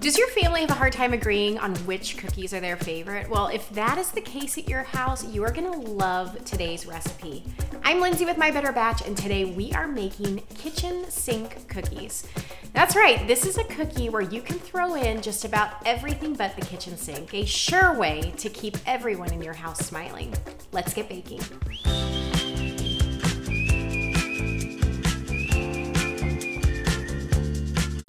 Does your family have a hard time agreeing on which cookies are their favorite? Well, if that is the case at your house, you are gonna love today's recipe. I'm Lindsay with My Better Batch, and today we are making kitchen sink cookies. That's right, this is a cookie where you can throw in just about everything but the kitchen sink, a sure way to keep everyone in your house smiling. Let's get baking.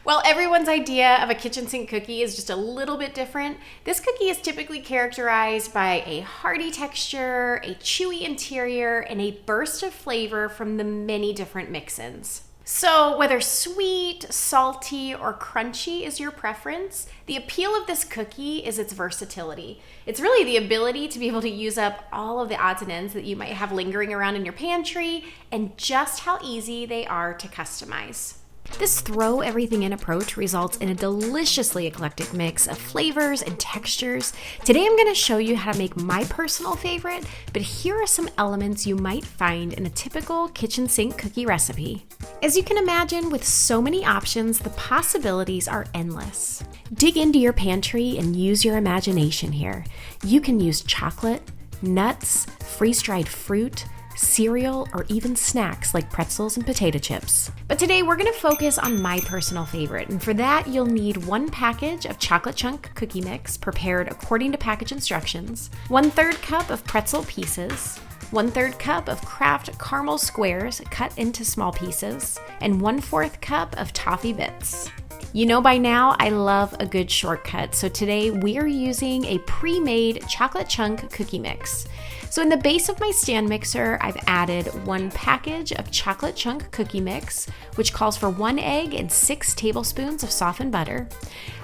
While everyone's idea of a kitchen sink cookie is just a little bit different, this cookie is typically characterized by a hearty texture, a chewy interior, and a burst of flavor from the many different mix-ins. So whether sweet, salty, or crunchy is your preference, the appeal of this cookie is its versatility. It's really the ability to be able to use up all of the odds and ends that you might have lingering around in your pantry, and just how easy they are to customize. This throw everything in approach results in a deliciously eclectic mix of flavors and textures. Today I'm going to show you how to make my personal favorite, but here are some elements you might find in a typical kitchen sink cookie recipe. As you can imagine, with so many options, the possibilities are endless. Dig into your pantry and use your imagination here. You can use chocolate, nuts, freeze-dried fruit, cereal, or even snacks like pretzels and potato chips. But today we're going to focus on my personal favorite, and for that you'll need 1 package of chocolate chunk cookie mix prepared according to package instructions, 1/3 cup of pretzel pieces, 1/3 cup of Kraft Caramel Squares cut into small pieces, and 1/4 cup of Toffee Bits. You know by now I love a good shortcut, so today we are using a pre-made chocolate chunk cookie mix. So in the base of my stand mixer, I've added 1 package of chocolate chunk cookie mix, which calls for 1 egg and 6 tablespoons of softened butter.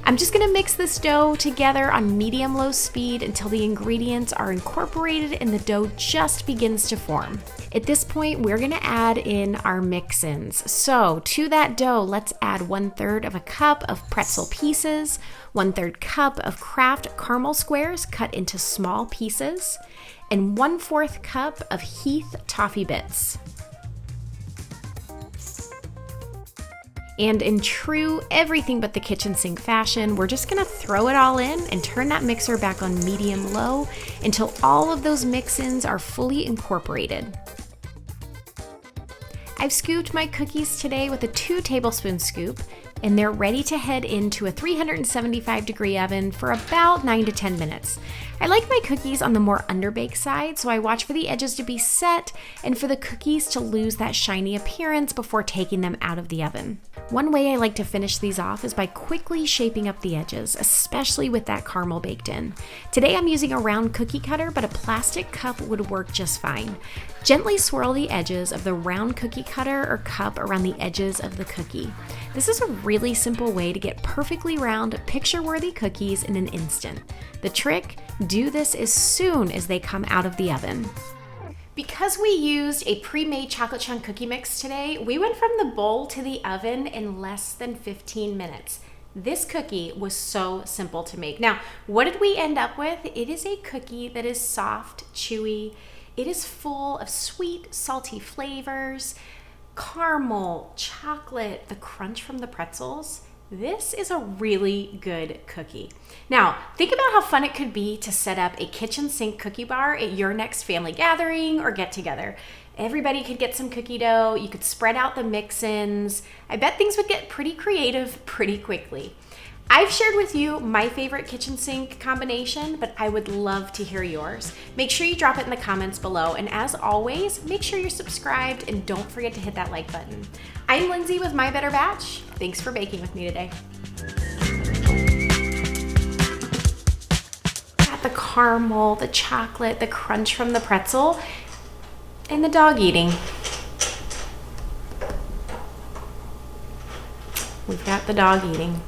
I'm just gonna mix this dough together on medium-low speed until the ingredients are incorporated and the dough just begins to form. At this point, we're gonna add in our mix-ins. So to that dough, let's add 1/3 of a cup of pretzel pieces, 1/3 cup of Kraft Caramel Squares cut into small pieces, and 1/4 cup of Heath Toffee Bits. And in true everything but the kitchen sink fashion, we're just gonna throw it all in and turn that mixer back on medium-low until all of those mix-ins are fully incorporated. I've scooped my cookies today with a 2 tablespoon scoop, and they're ready to head into a 375-degree oven for about 9 to 10 minutes. I like my cookies on the more underbaked side, so I watch for the edges to be set and for the cookies to lose that shiny appearance before taking them out of the oven. One way I like to finish these off is by quickly shaping up the edges, especially with that caramel baked in. Today I'm using a round cookie cutter, but a plastic cup would work just fine. Gently swirl the edges of the round cookie cutter or cup around the edges of the cookie. This is a really simple way to get perfectly round, picture-worthy cookies in an instant. The trick? Do this as soon as they come out of the oven. Because we used a pre-made chocolate chunk cookie mix today, we went from the bowl to the oven in less than 15 minutes. This cookie was so simple to make. Now, what did we end up with? It is a cookie that is soft, chewy. It is full of sweet, salty flavors, caramel, chocolate, the crunch from the pretzels. This is a really good cookie. Now, think about how fun it could be to set up a kitchen sink cookie bar at your next family gathering or get together. Everybody could get some cookie dough. You could spread out the mix-ins. I bet things would get pretty creative pretty quickly. I've shared with you my favorite kitchen sink combination, but I would love to hear yours. Make sure you drop it in the comments below, and as always, make sure you're subscribed and don't forget to hit that like button. I'm Lindsay with My Better Batch. Thanks for baking with me today. Got the caramel, the chocolate, the crunch from the pretzel, and the dog eating. We've got the dog eating.